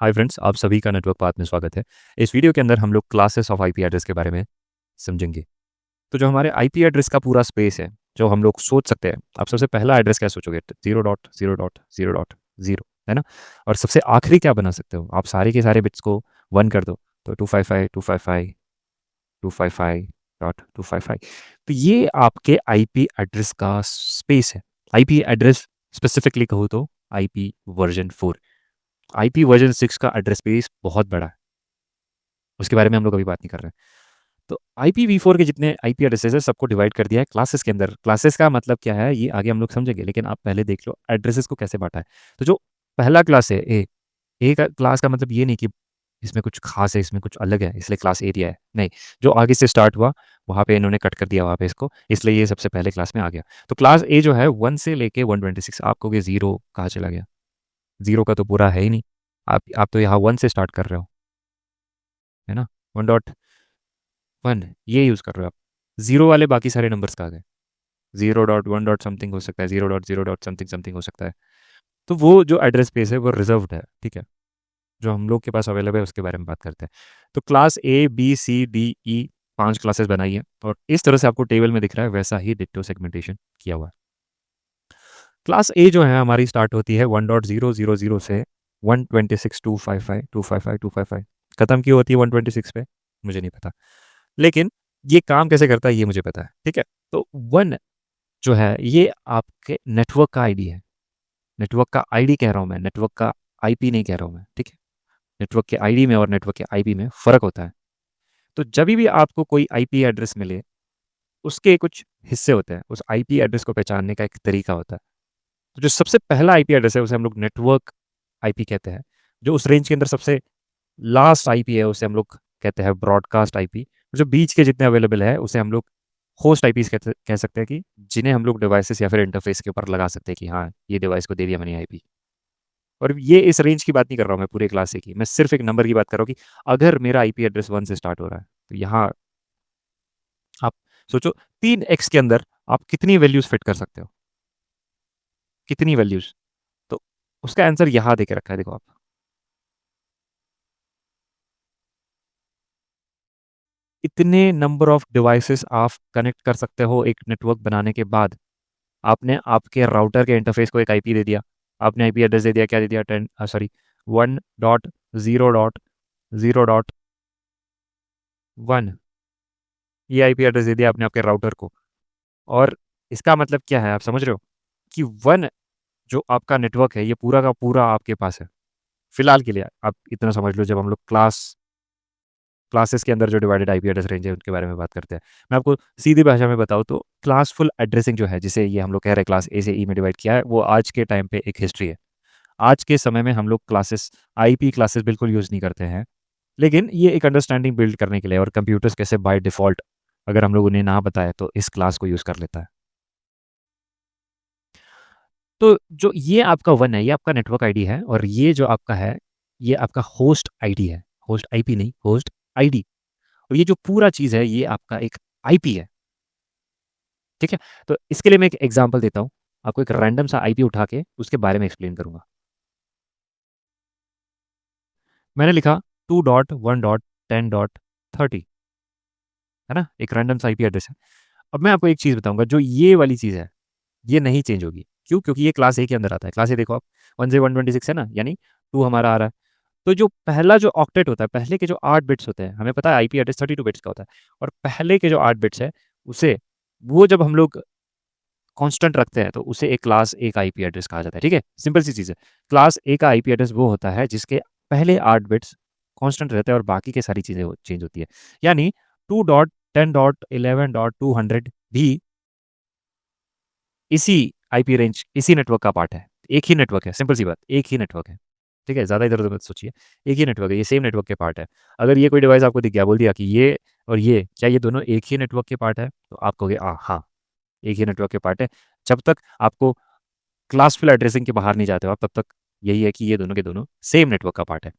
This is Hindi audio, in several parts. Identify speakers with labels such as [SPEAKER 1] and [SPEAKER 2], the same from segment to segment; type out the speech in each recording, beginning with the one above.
[SPEAKER 1] हाय फ्रेंड्स, आप सभी का नेटवर्क पाथ में स्वागत है। इस वीडियो के अंदर हम लोग क्लासेस ऑफ आईपी एड्रेस के बारे में समझेंगे। तो जो हमारे आईपी एड्रेस का पूरा स्पेस है, जो हम लोग सोच सकते हैं, आप सबसे पहला एड्रेस क्या सोचोगे? 0.0.0.0, है ना? और सबसे आखिरी क्या बना सकते हो? आप सारे के सारे बिट्स को 1 कर दो, तो 255.255.255. तो ये आपके आईपी एड्रेस का स्पेस है। आईपी एड्रेस स्पेसिफिकली कहूँ तो आईपी वर्जन 4। आईपी वर्जन 6 का एड्रेस स्पेस बहुत बड़ा है, उसके बारे में हम लोग अभी बात नहीं कर रहे हैं। तो IPv4 के जितने आईपी एड्रेसेस है, सबको डिवाइड कर दिया है क्लासेस के अंदर। क्लासेस का मतलब क्या है, ये आगे हम लोग समझेंगे, लेकिन आप पहले देख लो एड्रेसेस को कैसे बांटा है। तो जो पहला क्लास है ए का क्लास का मतलब ये नहीं कि इसमें कुछ खास है, इसमें कुछ अलग है इसलिए क्लास ए दिया है, नहीं। जो आगे से स्टार्ट हुआ वहाँ पे इन्होंने कट कर दिया वहाँ पे इसको, इसलिए ये सबसे पहले क्लास में आ गया। तो क्लास ए जो है 1 से लेके 126, आप कहोगे जीरो कहाँ चला गया? जीरो का तो पूरा है ही नहीं। आप तो यहाँ 1 से स्टार्ट कर रहे हो, है ना? 1.1 ये यूज़ कर रहे हो आप। जीरो वाले बाकी सारे नंबर्स कहाँ गए? 0.1 डॉट समथिंग हो सकता है, 0.0 डॉट समथिंग समथिंग हो सकता है। तो वो जो एड्रेस स्पेस है वो रिजर्व्ड है, ठीक है? जो हम लोग के पास अवेलेबल है उसके बारे में बात करते हैं। तो class A B C D E 5 classes बनाई है, और इस तरह से आपको टेबल में दिख रहा है वैसा ही डिट्टो सेगमेंटेशन किया हुआ है। क्लास ए जो है हमारी स्टार्ट होती है 1.000 से 126.255.255.255। खत्म क्यों होती है 126 पे, मुझे नहीं पता, लेकिन ये काम कैसे करता है ये मुझे पता है, ठीक है? तो 1 जो है ये आपके नेटवर्क का आईडी है। नेटवर्क का आईडी कह रहा हूँ मैं, नेटवर्क का आईपी नहीं कह रहा हूँ मैं, ठीक है? नेटवर्क के आईडी में और नेटवर्क के आईपी में फ़र्क होता है। तो जब भी आपको कोई आईपी एड्रेस मिले, उसके कुछ हिस्से होते हैं, उस आईपी एड्रेस को पहचानने का एक तरीका होता है। तो जो सबसे पहला आईपी एड्रेस है उसे हम लोग नेटवर्क आईपी कहते हैं। जो उस रेंज के अंदर सबसे लास्ट आईपी है उसे हम लोग कहते हैं ब्रॉडकास्ट आईपी। जो बीच के जितने अवेलेबल है उसे हम लोग होस्ट आईपीज कह सकते हैं, कि जिन्हें हम लोग डिवाइसेस या फिर इंटरफेस के ऊपर लगा सकते हैं कि हाँ ये डिवाइस को दे दिया मैंने आईपी। और ये इस रेंज की बात नहीं कर रहा हूँ मैं पूरे क्लास की, मैं सिर्फ एक नंबर की बात कर रहा हूँ कि अगर मेरा आईपी एड्रेस 1 से स्टार्ट हो रहा है, तो यहाँ आप सोचो 3x के अंदर आप कितनी वैल्यूज फिट कर सकते हो, कितनी वैल्यूज? तो उसका आंसर यहाँ देके रखा है, देखो आप। इतने नंबर ऑफ डिवाइसेस आप कनेक्ट कर सकते हो एक नेटवर्क बनाने के बाद। आपने आपके राउटर के इंटरफेस को एक आईपी दे दिया, आपने आईपी एड्रेस दे दिया, क्या दे दिया? 1.0.0.1, ये आईपी एड्रेस दे दिया आपने आपके राउटर को। और इसका मतलब क्या है, आप समझ रहे हो? कि 1 जो आपका नेटवर्क है ये पूरा का पूरा आपके पास है फिलहाल के लिए। आप इतना समझ लो, जब हम लोग क्लासेस के अंदर जो डिवाइडेड आईपी एड्रेस रेंज है उनके बारे में बात करते हैं। मैं आपको सीधी भाषा में बताऊँ तो क्लासफुल एड्रेसिंग जो है, जिसे ये हम लोग कह रहे हैं क्लास ए से ई में डिवाइड किया है, वो आज के टाइम पे एक हिस्ट्री है। आज के समय में हम लोग क्लासेस आईपी क्लासेस बिल्कुल यूज़ नहीं करते हैं, लेकिन ये एक अंडरस्टैंडिंग बिल्ड करने के लिए, और कंप्यूटर्स कैसे बाय डिफ़ॉल्ट अगर हम लोग उन्हें ना बताए तो इस क्लास को यूज़ कर लेता है। तो जो ये आपका 1 है ये आपका नेटवर्क आईडी है, और ये जो आपका है ये आपका होस्ट आईडी है। होस्ट आईपी नहीं, होस्ट आईडी। और ये जो पूरा चीज़ है ये आपका एक आईपी है, ठीक है? तो इसके लिए मैं एक एग्जांपल देता हूँ। आपको एक रैंडम सा आईपी उठा के उसके बारे में एक्सप्लेन करूँगा। मैंने लिखा 2.1.10.30, है ना? एक रैंडम सा आईपी एड्रेस है। अब मैं आपको एक चीज़ बताऊँगा, जो ये वाली चीज़ है ये नहीं चेंज होगी। क्यों? क्योंकि ये क्लास ए के अंदर आता है। क्लास ए देखो आप, 1 से 126 है ना, यानी 2 हमारा आ रहा है। तो जो पहला जो ऑक्टेट होता है, पहले के जो 8 बिट्स होते हैं, हमें पता है आईपी एड्रेस 32 बिट्स का होता है, और पहले के जो 8 बिट्स है उसे, वो जब हम लोग कांस्टेंट रखते हैं तो उसे एक क्लास ए का आईपी एड्रेस कहा जाता है, ठीक है? सिंपल सी चीज़ है। क्लास ए का आईपी एड्रेस वो होता है जिसके पहले 8 बिट्स कांस्टेंट रहते हैं और बाकी की सारी चीज़ें चेंज होती है। यानी 2.10.11.200 भी इसी आईपी रेंज, इसी नेटवर्क का पार्ट है। एक ही नेटवर्क है, सिंपल सी बात, एक ही नेटवर्क है। ठीक है? ज़्यादा इधर-उधर मत सोचिए। एक ही नेटवर्क है, ये सेम नेटवर्क के पार्ट है। अगर ये कोई डिवाइस आपको दिख गया, बोल दिया कि ये और ये, क्या ये दोनों एक ही नेटवर्क के पार्ट है? तो आप कहोगे हाँ, एक ही नेटवर्क के पार्ट है। जब तक आपको क्लासफुल एड्रेसिंग के बाहर नहीं जाते हो आप, तब तक यही है कि ये दोनों के दोनों सेम नेटवर्क का पार्ट है।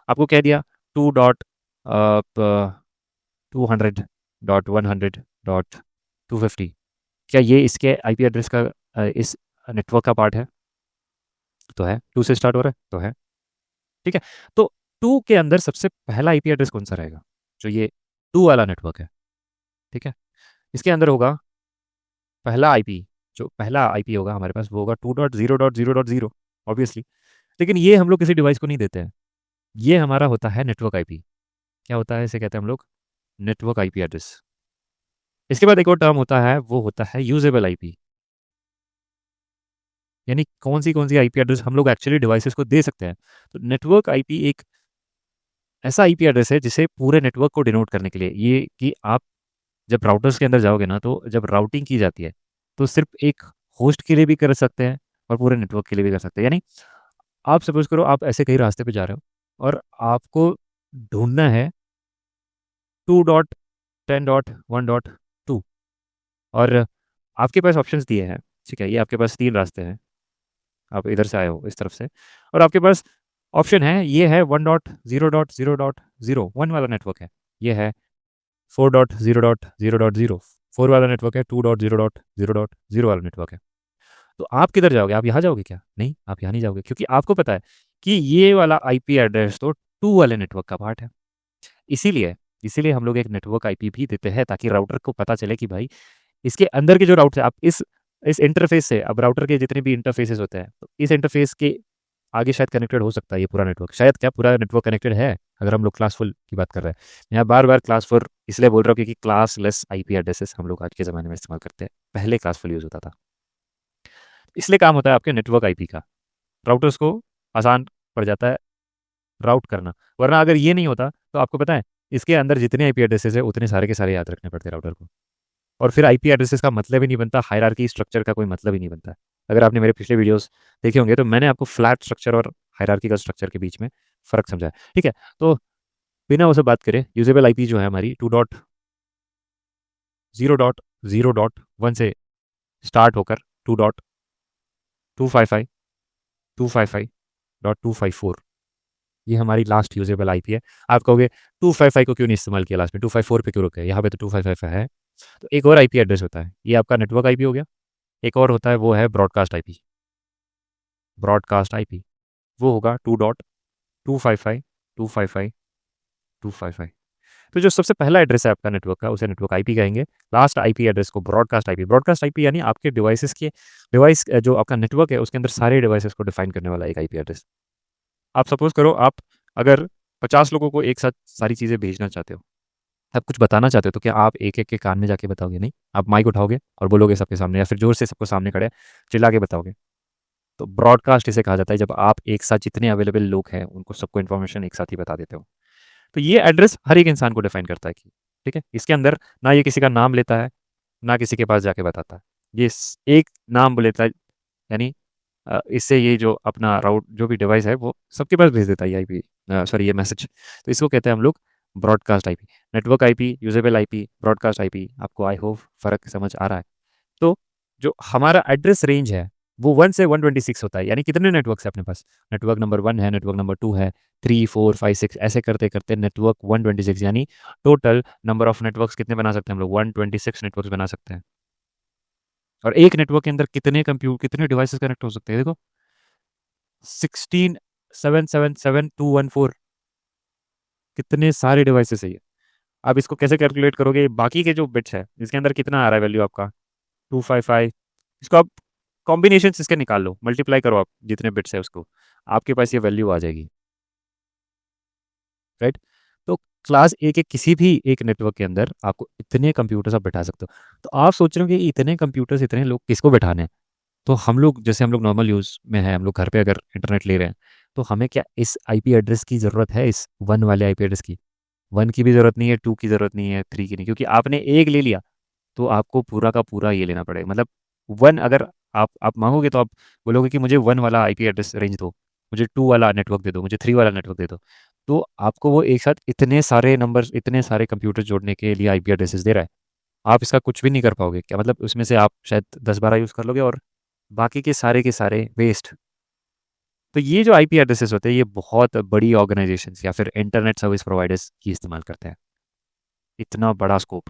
[SPEAKER 1] आपको कह दिया 2 डॉट 200.100.250, क्या ये इसके आईपी एड्रेस का इस नेटवर्क का पार्ट है? तो है। 2 से स्टार्ट हो रहा है? तो है। ठीक है। तो 2 के अंदर सबसे पहला आईपी एड्रेस कौन सा रहेगा? जो ये 2 वाला नेटवर्क है, ठीक है, इसके अंदर होगा पहला आईपी, जो पहला आईपी होगा हमारे पास वो होगा 2.0.0.0 ऑब्वियसली। लेकिन ये हम लोग किसी डिवाइस को नहीं देते हैं, ये हमारा होता है नेटवर्क आईपी। क्या होता है, इसे कहते हैं हम लोग नेटवर्क आईपी एड्रेस। इसके बाद एक और टर्म होता है, वो होता है यूजेबल आईपी। यानी कौन सी आईपी एड्रेस हम लोग एक्चुअली डिवाइसेस को दे सकते हैं। तो नेटवर्क आईपी एक ऐसा आईपी एड्रेस है जिसे पूरे नेटवर्क को डिनोट करने के लिए, ये कि आप जब राउटर्स के अंदर जाओगे ना, तो जब राउटिंग की जाती है तो सिर्फ एक होस्ट के लिए भी कर सकते हैं और पूरे नेटवर्क के लिए भी कर सकते हैं। यानी आप सपोज करो आप ऐसे कहीं रास्ते पे जा रहे हो और आपको ढूंढना है 2.10.1.2 और आपके पास ऑप्शंस दिए हैं, ठीक है, ये आपके पास 3 रास्ते हैं, आप इधर से आए हो इस तरफ से, और आपके पास ऑप्शन है, ये है 1.0.0.0 1 वाला नेटवर्क है, ये है 4.0.0.0 4 वाला नेटवर्क है, 2.0.0.0 वाला नेटवर्क है। तो आप किधर जाओगे? आप यहाँ जाओगे क्या? नहीं, आप यहाँ नहीं जाओगे, क्योंकि आपको पता है कि ये वाला आईपी एड्रेस तो 2 वाले नेटवर्क का पार्ट है। इसीलिए इसीलिए हम लोग एक नेटवर्क आईपी भी देते हैं, ताकि राउटर को पता चले कि भाई इसके अंदर के जो राउटर है, आप इस इंटरफेस से, अब राउटर के जितने भी इंटरफेसेस होते हैं, तो इस इंटरफेस के आगे शायद कनेक्टेड हो सकता है ये पूरा नेटवर्क, शायद क्या पूरा नेटवर्क कनेक्टेड है, अगर हम लोग क्लास फुल की बात कर रहे हैं। यहाँ बार बार क्लास फुल इसलिए बोल रहा हूँ क्योंकि क्लास लेस आईपी एड्रेसेस हम लोग आज के ज़माने में इस्तेमाल करते हैं, पहले क्लास फुल यूज़ होता था। इसलिए काम होता है आपके नेटवर्क आईपी का, राउटर्स को आसान पड़ जाता है राउट करना। वरना अगर ये नहीं होता तो आपको पता है इसके अंदर जितने आईपी एड्रेसेस है उतने सारे के सारे याद रखने पड़ते हैं राउटर को, और फिर आईपी एड्रेसेस का मतलब ही नहीं बनता, हायरार्की स्ट्रक्चर का कोई मतलब ही नहीं बनता। अगर आपने मेरे पिछले वीडियोस देखे होंगे तो मैंने आपको फ्लैट स्ट्रक्चर और हायरार्किकल स्ट्रक्चर के बीच में फ़र्क समझाया, ठीक है। तो बिना वो सब बात करें, यूजेबल आईपी जो है हमारी 2.0.0.1 से स्टार्ट होकर 2.255 255.254, ये हमारी लास्ट यूजेबल आईपी है। आप कहोगे 255 को क्यों नहीं इस्तेमाल किया लास्ट में, 254 पे क्यों रुक गए? यहाँ पे तो 255 है। तो एक और आईपी एड्रेस होता है, ये आपका नेटवर्क आईपी हो गया। एक और होता है, वो है ब्रॉडकास्ट आईपी। ब्रॉडकास्ट आईपी वो होगा 2.255.255.255। तो जो सबसे पहला एड्रेस है आपका नेटवर्क का, उसे नेटवर्क आईपी कहेंगे। लास्ट आईपी एड्रेस को ब्रॉडकास्ट आईपी। ब्रॉडकास्ट आईपी यानी आपके डिवाइस जो आपका नेटवर्क है उसके अंदर सारे डिवाइसेस को डिफाइन करने वाला एक आईपी एड्रेस। आप सपोज करो आप अगर 50 लोगों को एक साथ सारी चीज़ें भेजना चाहते हो, आप कुछ बताना चाहते हो, तो क्या आप एक एक के कान में जाके बताओगे? नहीं, आप माइक उठाओगे और बोलोगे सबके सामने, या फिर जोर से सबको सामने खड़े चिल्ला के बताओगे। तो ब्रॉडकास्ट इसे कहा जाता है, जब आप एक साथ जितने अवेलेबल लोग हैं उनको सबको इन्फॉर्मेशन एक साथ ही बता देते हो। तो ये एड्रेस हर एक इंसान को डिफाइन करता है कि ठीक है, इसके अंदर ना ये किसी का नाम लेता है, ना किसी के पास जाके बताता है, ये एक नाम लेता है, यानी इससे ये जो अपना राउट जो भी डिवाइस है वो सबके पास भेज देता है, ये आईपी सॉरी ये मैसेज। तो इसको कहते हैं हम लोग broadcast IP. Network IP, usable IP, broadcast IP, आपको आई होप फ़र्क समझ आ रहा है। तो जो हमारा एड्रेस रेंज है वो 1 से 126 होता है। यानी कितने नेटवर्क है अपने पास? नेटवर्क नंबर 1 है, नेटवर्क नंबर 2 है, 3 4 5 6 ऐसे करते करते नेटवर्क 126, यानी टोटल नंबर ऑफ नेटवर्क्स कितने बना सकते हैं हम लोग? 126 नेटवर्क्स बना सकते हैं। और एक नेटवर्क के अंदर कितने डिवाइसेस कनेक्ट हो सकते हैं? देखो 16,777,214, कितने सारे डिवाइसेस है ये। आप इसको कैसे कैलकुलेट करोगे? बाकी के जो बिट्स है इसके अंदर कितना आ रहा है वैल्यू आपका 255, इसको आप कॉम्बिनेशन इसके निकाल लो, मल्टीप्लाई करो आप जितने बिट्स है उसको, आपके पास ये वैल्यू आ जाएगी, राइट। तो क्लास ए के किसी भी एक नेटवर्क के अंदर आपको इतने कंप्यूटर्स आप बैठा सकते हो। तो आप सोच रहे हो कि इतने कंप्यूटर्स, इतने लोग किसको बैठाने हैं? तो हम लोग जैसे हम लोग नॉर्मल यूज़ में है, हम लोग घर पे अगर इंटरनेट ले रहे हैं, तो हमें क्या इस आईपी एड्रेस की ज़रूरत है, इस 1 वाले आईपी एड्रेस की? 1 की भी ज़रूरत नहीं है, 2 की ज़रूरत नहीं है, 3 की नहीं, क्योंकि आपने एक ले लिया तो आपको पूरा का पूरा ये लेना पड़ेगा। मतलब 1 अगर आप मांगोगे तो आप बोलोगे कि मुझे 1 वाला आईपी एड्रेस रेंज दो, मुझे 2 वाला नेटवर्क दे दो, मुझे 3 वाला नेटवर्क दे दो। तो आपको वो एक साथ इतने सारे नंबर्स, इतने सारे कंप्यूटर जोड़ने के लिए आईपी एड्रेसेस दे रहा है। आप इसका कुछ भी नहीं कर पाओगे क्या? मतलब उसमें से आप शायद 10-12 यूज़ कर लोगे और बाकी के सारे वेस्ट। तो ये जो आईपी एड्रेसेस होते हैं ये बहुत बड़ी ऑर्गेनाइजेशंस या फिर इंटरनेट सर्विस प्रोवाइडर्स ही इस्तेमाल करते हैं, इतना बड़ा स्कोप।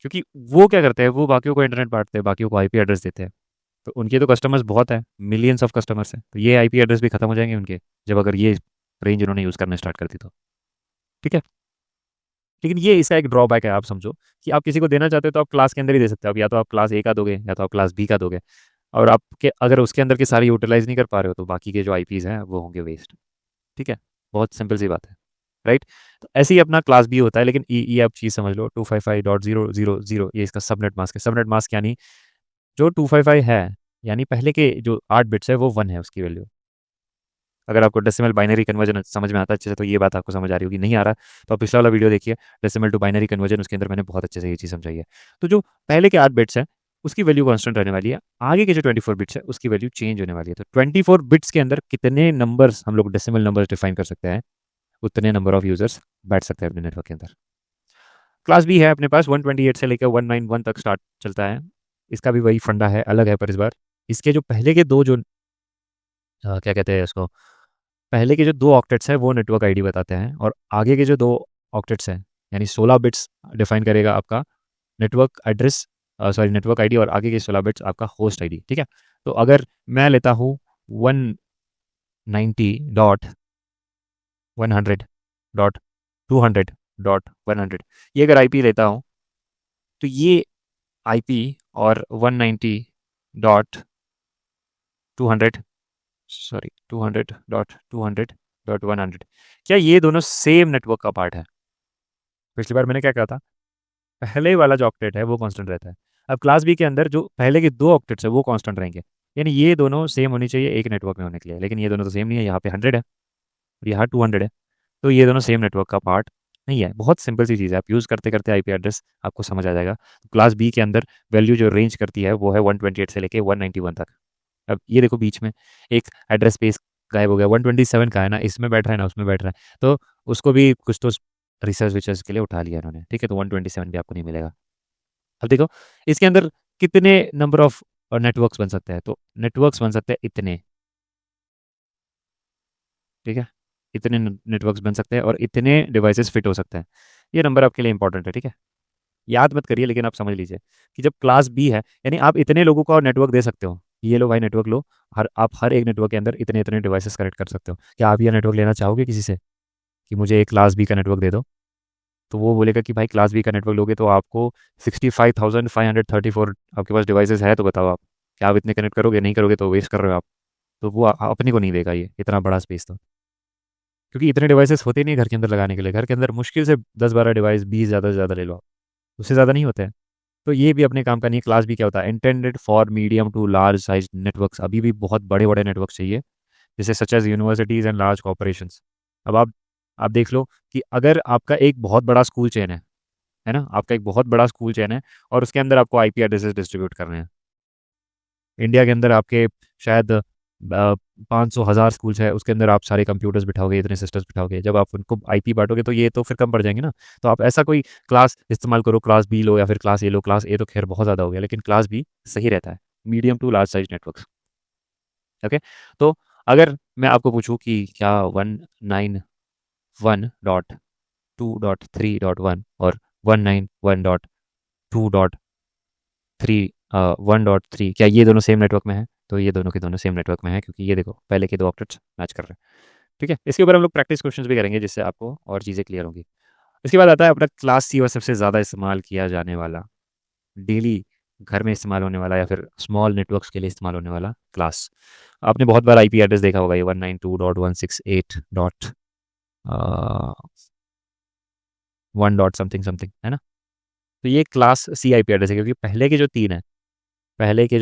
[SPEAKER 1] क्योंकि वो क्या करते हैं, वो बाकियों को इंटरनेट बांटते हैं, बाकियों को आईपी एड्रेस देते हैं। तो उनके तो कस्टमर्स बहुत हैं, मिलियंस ऑफ कस्टमर्स हैं, तो ये आईपी एड्रेस भी खत्म हो जाएंगे उनके, जब अगर ये रेंज उन्होंने यूज़ करना स्टार्ट कर दी तो। ठीक है। लेकिन ये इसका एक ड्रॉबैक है, आप समझो कि आप किसी को देना चाहते हो तो आप क्लास के अंदर ही दे सकते हो। अब या तो आप क्लास ए का दोगे या तो आप क्लास बी का दोगे, और आपके अगर उसके अंदर के सारे यूटिलाइज नहीं कर पा रहे हो तो बाकी के जो आईपीज हैं वो होंगे वेस्ट। ठीक है, बहुत सिंपल सी बात है, राइट। तो ऐसे ही अपना क्लास बी होता है, लेकिन ये आप चीज़ समझ लो, 255.000 ये इसका सबनेट मास्क है। सबनेट मास्क यानी जो 255 है, यानी पहले के जो 8 बिट्स है वो 1 है उसकी वैल्यू। अगर आपको डेसिमल बाइनरी कन्वर्जन समझ में आता है अच्छे से, तो ये बात आपको समझ आ रही होगी। नहीं आ रहा तो आप पिछला वाला वीडियो देखिए, डेसिमल टू बाइनरी कन्वर्जन, उसके अंदर मैंने बहुत अच्छे से ये चीज़ समझाई है। तो जो पहले के 8 बिट्स हैं उसकी वैल्यू कांस्टेंट रहने वाली है, आगे के जो 24 बिट्स है उसकी वैल्यू चेंज होने वाली है। तो 24 बिट्स के अंदर कितने नंबर्स हम लोग डेसिमल नंबर्स डिफाइन कर सकते हैं, उतने नंबर ऑफ यूजर्स बैठ सकते हैं अपने नेटवर्क के अंदर। क्लास बी है अपने पास 128 से लेकर 191 तक स्टार्ट चलता है। इसका भी वही फंडा है, अलग है पर इस बार इसके जो पहले के दो जो क्या कहते हैं इसको, पहले के जो 2 ऑक्टेट्स हैं वो नेटवर्क आईडी बताते हैं, और आगे के जो 2 ऑक्टेट्स हैं यानी 16 बिट्स डिफाइन करेगा आपका network address, sorry network ID, और आगे के 16 बिट्स आपका होस्ट आईडी। ठीक है। तो अगर मैं लेता हूँ 190.100.200.100, ये अगर आईपी लेता हूँ, तो ये आईपी और 190.200, सॉरी 200.200.100, क्या ये दोनों सेम नेटवर्क का पार्ट है? पिछली बार मैंने क्या कहा था, पहले वाला जो ऑक्टेट है वो कांस्टेंट रहता है। अब क्लास बी के अंदर जो पहले के 2 ऑक्टेट्स है वो कांस्टेंट रहेंगे, यानी ये दोनों सेम होनी चाहिए एक नेटवर्क में होने के लिए, लेकिन ये दोनों तो सेम नहीं है। यहाँ पे 100 है और यहाँ 200 है, तो ये दोनों सेम नेटवर्क का पार्ट नहीं है। बहुत सिंपल सी चीज़ है, आप यूज़ करते करते आईपी एड्रेस आपको समझ आ जाएगा। क्लास बी के अंदर वैल्यू जो रेंज करती है वो है 128 से लेके 191 तक। अब ये देखो बीच में एक एड्रेस स्पेस गायब हो गया, 127 का है ना, इसमें बैठ रहा है ना उसमें बैठ रहा है, तो उसको भी कुछ तो रिसर्च विसर्च के लिए उठा लिया इन्होंने। ठीक है, तो 127 भी आपको नहीं मिलेगा। अब देखो इसके अंदर कितने नंबर ऑफ नेटवर्क्स बन सकते हैं, तो नेटवर्क्स बन सकते हैं इतने। ठीक है, इतने नेटवर्क्स बन सकते हैं और इतने डिवाइसेस फिट हो सकते हैं। ये नंबर आपके लिए इंपॉर्टेंट है। ठीक है, याद मत करिए लेकिन आप समझ लीजिए कि जब क्लास बी है यानी आप इतने लोगों का नेटवर्क दे सकते हो। ये लो भाई नेटवर्क लो, आप हर एक नेटवर्क के अंदर इतने इतने डिवाइसेस कनेक्ट कर सकते हो। क्या आप ये नेटवर्क लेना चाहोगे किसी से कि मुझे एक क्लास बी का नेटवर्क दे दो? तो वो बोलेगा कि भाई क्लास बी का नेटवर्क लोगे तो आपको 65,534 आपके पास डिवाइसेस है, तो बताओ आप क्या आप इतने कनेक्ट करोगे? नहीं करोगे तो वेस्ट कर रहे हो आप। तो वो अपने को नहीं देगा ये इतना बड़ा स्पेस, तो क्योंकि इतने डिवाइसेस होते नहीं है घर के अंदर लगाने के लिए। घर के अंदर मुश्किल से 10-12 डिवाइस, 20 ज़्यादा से ज़्यादा ले लो आप, उससे ज़्यादा नहीं होते हैं। तो ये भी अपने काम का नहीं है। क्लास बी क्या होता है, intended for medium to large size networks. अभी भी बहुत बड़े बड़े नेटवर्क चाहिए, जैसे such as universities and large corporations. अब आप देख लो कि अगर आपका एक बहुत बड़ा स्कूल चेन है ना, आपका एक बहुत बड़ा स्कूल चेन है और उसके अंदर आपको आईपी एड्रेसेस डिस्ट्रीब्यूट करने हैं। इंडिया के अंदर आपके शायद 500,000 स्कूल्स है, उसके अंदर आप सारे कंप्यूटर्स बिठाओगे, इतने सिस्टम्स बिठाओगे, जब आप उनको आईपी बांटोगे तो ये तो फिर कम पड़ जाएंगे ना। तो आप ऐसा कोई क्लास इस्तेमाल करो, क्लास बी लो या फिर क्लास ए लो। क्लास ए तो खैर बहुत ज़्यादा हो गया, लेकिन क्लास बी सही रहता है, medium to large size network. Okay, तो अगर मैं आपको पूछूं कि क्या 191.2.3.1 और 191.2.3 क्या ये दोनों सेम नेटवर्क में है? तो ये दोनों के दोनों सेम नेटवर्क में है, क्योंकि ये देखो पहले के 2 ऑक्टेट्स मैच कर रहे हैं। ठीक है, इसके ऊपर हम लोग प्रैक्टिस क्वेश्चंस भी करेंगे जिससे आपको और चीज़ें क्लियर होंगी। इसके बाद आता है अपना क्लास सी और सबसे ज़्यादा इस्तेमाल किया जाने वाला, डेली घर में इस्तेमाल होने वाला या फिर स्मॉल नेटवर्क्स के लिए इस्तेमाल होने वाला क्लास। आपने बहुत बार आईपी एड्रेस देखा होगा, ये 192.168.1 डॉट समथिंग समथिंग है ना। तो ये क्लास सी आईपी एड्रेस है, क्योंकि पहले के जो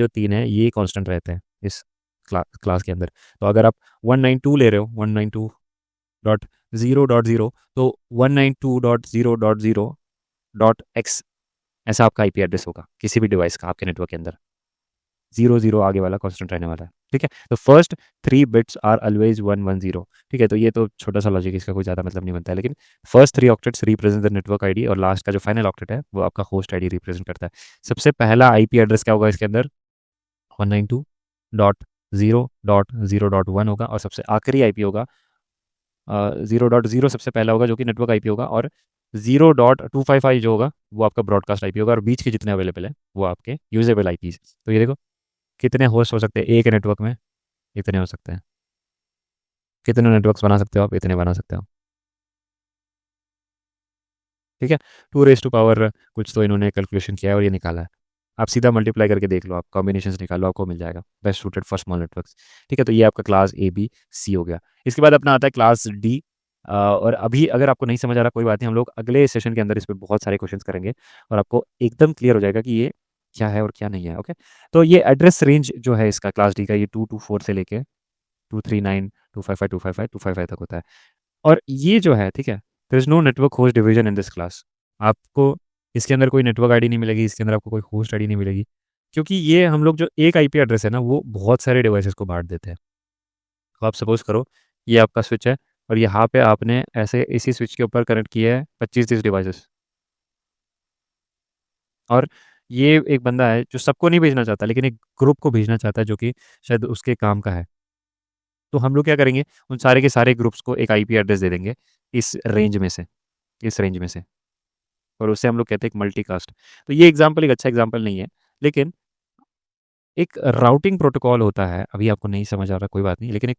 [SPEAKER 1] 3 हैं ये कांस्टेंट रहते हैं इस क्लास के अंदर। तो अगर आप 192 ले रहे हो, 192.0.0, तो 192.0.0.x ऐसा आपका आईपी एड्रेस होगा किसी भी डिवाइस का आपके नेटवर्क के अंदर। 0 0 आगे वाला कांस्टेंट रहने वाला है। ठीक है, तो फर्स्ट 3 बिट्स आर ऑलवेज 110। ठीक है, तो ये तो छोटा सा लॉजिक, इसका कोई ज़्यादा मतलब नहीं बनता है, लेकिन first 3 octets represent the network ID और लास्ट का जो फाइनल ऑक्टेट है वो आपका होस्ट आईडी रिप्रेजेंट करता है। सबसे पहला आईपी एड्रेस क्या होगा इसके अंदर, 192.0.0.1 होगा, और सबसे आखिरी आईपी होगा 0.0 सबसे पहला होगा जो कि नेटवर्क आईपी होगा, और 0.255 जो होगा वो आपका ब्रॉडकास्ट आईपी होगा, और बीच के जितने अवेलेबल है वो आपके यूजेबल आईपीज। तो ये देखो कितने होस्ट हो सकते हैं एक नेटवर्क में? इतने हो सकते हैं। कितने नेटवर्क्स बना सकते हो आप? इतने बना सकते हो। ठीक है। 2 रेज़ टू पावर कुछ तो इन्होंने कैलकुलेशन किया है और ये निकाला है। आप सीधा मल्टीप्लाई करके देख लो, आप कॉम्बिनेशंस निकालो, आपको मिल जाएगा best suited for small networks. ठीक है, तो ये आपका क्लास ए बी सी हो गया। इसके बाद अपना आता है क्लास डी। और अभी अगर आपको नहीं समझ आ रहा कोई बात नहीं, हम लोग अगले सेशन के अंदर इस पर बहुत सारे क्वेश्चंस करेंगे और आपको एकदम क्लियर हो जाएगा कि ये क्या है और क्या नहीं है। ओके, तो ये एड्रेस रेंज जो है इसका क्लास डी का, ये 224 से लेके 239 255 255 255 तक होता है। और ये जो है, ठीक है, there is no network host division in this class. आपको इसके अंदर कोई नेटवर्क आईडी नहीं मिलेगी, इसके अंदर आपको कोई होस्ट आईडी नहीं मिलेगी, क्योंकि ये हम लोग जो एक आईपी एड्रेस है ना, वो बहुत सारे डिवाइसेस को बांट देते हैं। तो आप सपोज करो ये आपका स्विच है और यहाँ पे आपने ऐसे इसी स्विच के ऊपर कनेक्ट किया है 25-30 डिवाइसेस, और ये एक बंदा है जो सबको नहीं भेजना चाहता लेकिन एक ग्रुप को भेजना चाहता है जो कि शायद उसके काम का है। तो हम लोग क्या करेंगे, उन सारे के सारे ग्रुप्स को एक आईपी एड्रेस दे देंगे इस रेंज में से, इस रेंज में से, और उससे हम लोग कहते हैं एक मल्टीकास्ट। तो ये एग्जाम्पल एक अच्छा एग्जाम्पल नहीं है, लेकिन एक राउटिंग प्रोटोकॉल होता है। अभी आपको नहीं समझ आ रहा कोई बात नहीं, लेकिन एक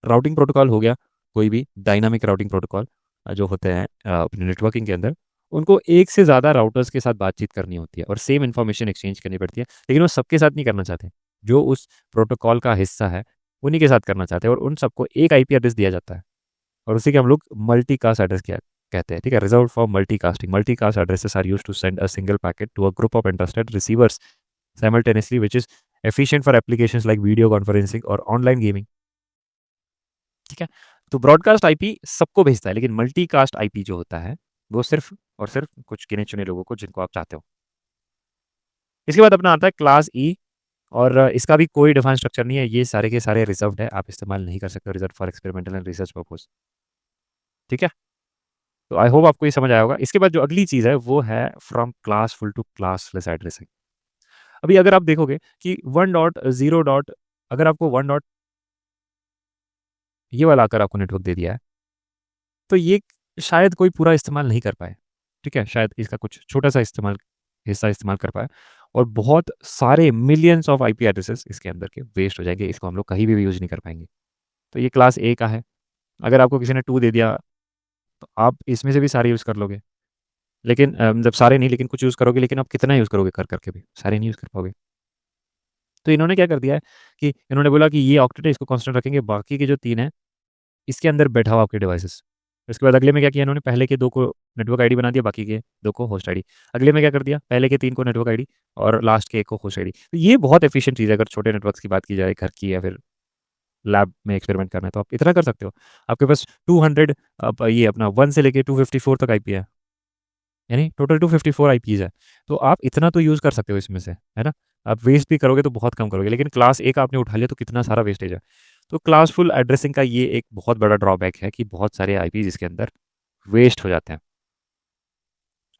[SPEAKER 1] राउटिंग प्रोटोकॉल हो गया, कोई भी डायनामिक राउटिंग प्रोटोकॉल जो होते हैं अपने नेटवर्किंग के अंदर, उनको एक से ज़्यादा राउटर्स के साथ बातचीत करनी होती है और सेम इन्फॉर्मेशन एक्सचेंज करनी पड़ती है, लेकिन वो सबके साथ नहीं करना चाहते। जो उस प्रोटोकॉल का हिस्सा है उन्हीं के साथ करना चाहते हैं, और उन सबको एक आईपी एड्रेस दिया जाता है और उसी के हम लोग मल्टीकास्ट एड्रेस किया कहते हैं। ठीक है, reserve for multicasting. Multicast addresses are used to send a single packet to a group of interested receivers simultaneously, which is efficient for applications like video conferencing और ऑनलाइन गेमिंग। ठीक है, तो ब्रॉडकास्ट आईपी सबको भेजता है, लेकिन मल्टीकास्ट आईपी जो होता है वो सिर्फ और सिर्फ कुछ गिने चुने लोगों को, जिनको आप चाहते हो। इसके बाद अपना आता है क्लास ई, और इसका भी कोई डिफाइन स्ट्रक्चर नहीं है, ये सारे के सारे रिजर्व्ड है, आप इस्तेमाल नहीं कर सकते, reserve for experimental and research purpose. ठीक है, तो आई होप आपको ये समझ आया होगा। इसके बाद जो अगली चीज़ है वो है from class full to classless addressing. अभी अगर आप देखोगे कि 1.0 अगर आपको 1 ये वाला आकर आपको नेटवर्क दे दिया है, तो ये शायद कोई पूरा इस्तेमाल नहीं कर पाए। ठीक है, शायद इसका कुछ छोटा सा हिस्सा इस्तेमाल कर पाए, और बहुत सारे मिलियंस ऑफ आईपी एड्रेसेस इसके अंदर के वेस्ट हो जाएंगे, इसको हम लोग कहीं भी यूज़ नहीं कर पाएंगे। तो ये क्लास ए का है। अगर आपको किसी ने 2 दे दिया तो आप इसमें से भी सारे यूज़ कर लोगे, लेकिन मतलब सारे नहीं, लेकिन कुछ यूज़ करोगे, लेकिन आप कितना यूज़ करोगे कर करके भी सारे नहीं यूज़ कर पाओगे। तो इन्होंने क्या कर दिया है कि इन्होंने बोला कि ये ऑक्टेट है, इसको कांस्टेंट रखेंगे, बाकी के जो 3 हैं इसके अंदर बैठा हुआ आपके डिवाइसेस। उसके बाद अगले में क्या किया इन्होंने, पहले के 2 को नेटवर्क आईडी बना दिया, बाकी के 2 को होस्ट आईडी। अगले में क्या कर दिया, पहले के 3 को नेटवर्क आईडी और लास्ट के 1 को होस्ट आईडी। तो ये बहुत एफिशिएंट चीज़ है, अगर छोटे नेटवर्क्स की बात की जाए, घर की या फिर लैब में एक्सपेरिमेंट करना है, तो आप इतना कर सकते हो। आपके पास 200 ये अपना 1 से लेके 254 तक आईपी है, यानी टोटल 254 आईपीज़ है। तो आप इतना तो यूज़ कर सकते हो इसमें से, है ना? आप वेस्ट भी करोगे तो बहुत कम करोगे, लेकिन क्लास ए का आपने उठा लिया तो कितना सारा वेस्टेज है। तो क्लासफुल एड्रेसिंग का ये एक बहुत बड़ा ड्रॉबैक है कि बहुत सारे आईपीज़ इसके अंदर वेस्ट हो जाते हैं,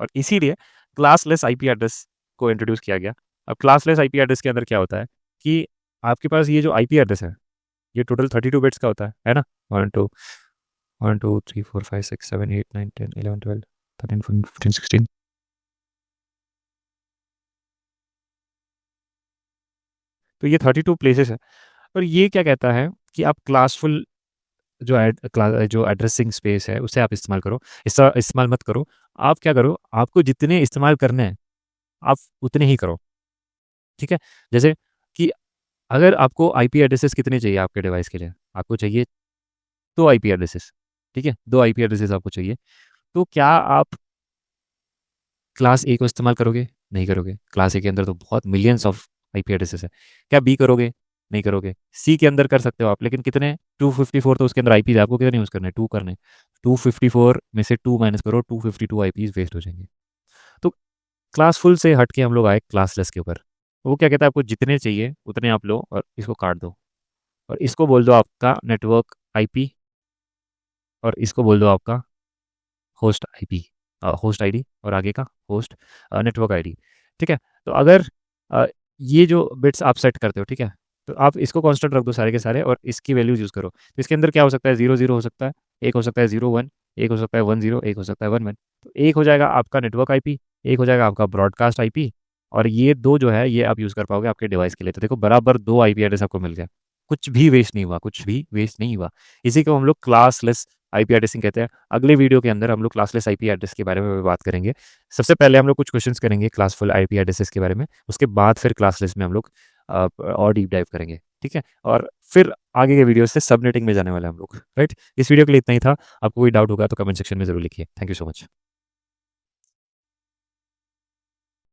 [SPEAKER 1] और इसीलिए क्लासलेस आईपी एड्रेस को इंट्रोड्यूस किया गया। अब क्लासलेस आईपी एड्रेस के अंदर क्या होता है कि आपके पास ये जो आईपी एड्रेस है, ये टोटल 32 बिट्स का होता है ना? 1 2 1 2 3 4 5 6 7 8 9 10 11 12 13 14 15 16। तो ये 32 प्लेसेस है, और ये क्या कहता है कि आप क्लासफुल जो एड्रेसिंग स्पेस है उसे आप इस्तेमाल करो, इसका इस्तेमाल मत करो। आप क्या करो, आपको जितने इस्तेमाल करने हैं आप उतने ही करो। ठीक है, जैसे कि अगर आपको आईपी एड्रेसेस कितने चाहिए आपके डिवाइस के लिए, आपको चाहिए 2 आईपी एड्रेसेस। ठीक है, 2 आईपी एड्रेसेस आपको चाहिए, तो क्या आप क्लास ए को इस्तेमाल करोगे? नहीं करोगे। क्लास ए के अंदर तो बहुत मिलियंस ऑफ आईपी एड्रेसेस है। क्या बी करोगे? नहीं करोगे। सी के अंदर कर सकते हो आप, लेकिन कितने? 254, तो उसके अंदर आईपी आपको कितने यूज़ करने? 2 करने। 254 में से 2 माइनस करो, 252 आईपीज वेस्ट हो जाएंगे। तो क्लास फुल से हट के हम लोग आए क्लासलेस के ऊपर। वो क्या कहता है, आपको जितने चाहिए उतने आप लो और इसको काट दो, और इसको बोल दो आपका नेटवर्क आईपी, और इसको बोल दो आपका होस्ट आईपी, होस्ट आईडी, और आगे का होस्ट नेटवर्क आईडी। ठीक है, तो अगर अ, ये जो बिट्स आप सेट करते हो, ठीक है, तो आप इसको कांस्टेंट रख दो सारे के सारे, और इसकी वैल्यूज यूज़ करो। तो इसके अंदर क्या हो सकता है, 0 0 हो सकता है, एक हो सकता है 0 1, एक हो सकता है 1 0, एक हो सकता है 1 1। तो एक हो जाएगा आपका नेटवर्क आईपी, एक हो जाएगा आपका ब्रॉडकास्ट आईपी, और ये 2 जो है ये आप यूज़ कर पाओगे आपके डिवाइस के लिए। तो देखो बराबर 2 आईपी एड्रेस आपको मिल गया। कुछ भी वेस्ट नहीं हुआ, कुछ भी वेस्ट नहीं हुआ। इसी को हम लोग क्लासलेस आईपी एड्रेसिंग कहते हैं। अगले वीडियो के अंदर हम लोग क्लासलेस आईपी एड्रेस के बारे में भी बात करेंगे। सबसे पहले हम लोग कुछ क्वेश्चंस करेंगे क्लासफुल आईपी एड्रेसेस के बारे में, उसके बाद फिर क्लासलेस में हम लोग और डीप डाइव करेंगे, ठीक है? और फिर आगे के वीडियो से सबनेटिंग में जाने वाले हैं हम लोग, राइट? इस वीडियो के लिए इतना ही था। आपको कोई डाउट होगा तो कमेंट सेक्शन में ज़रूर लिखिए। Thank you so much.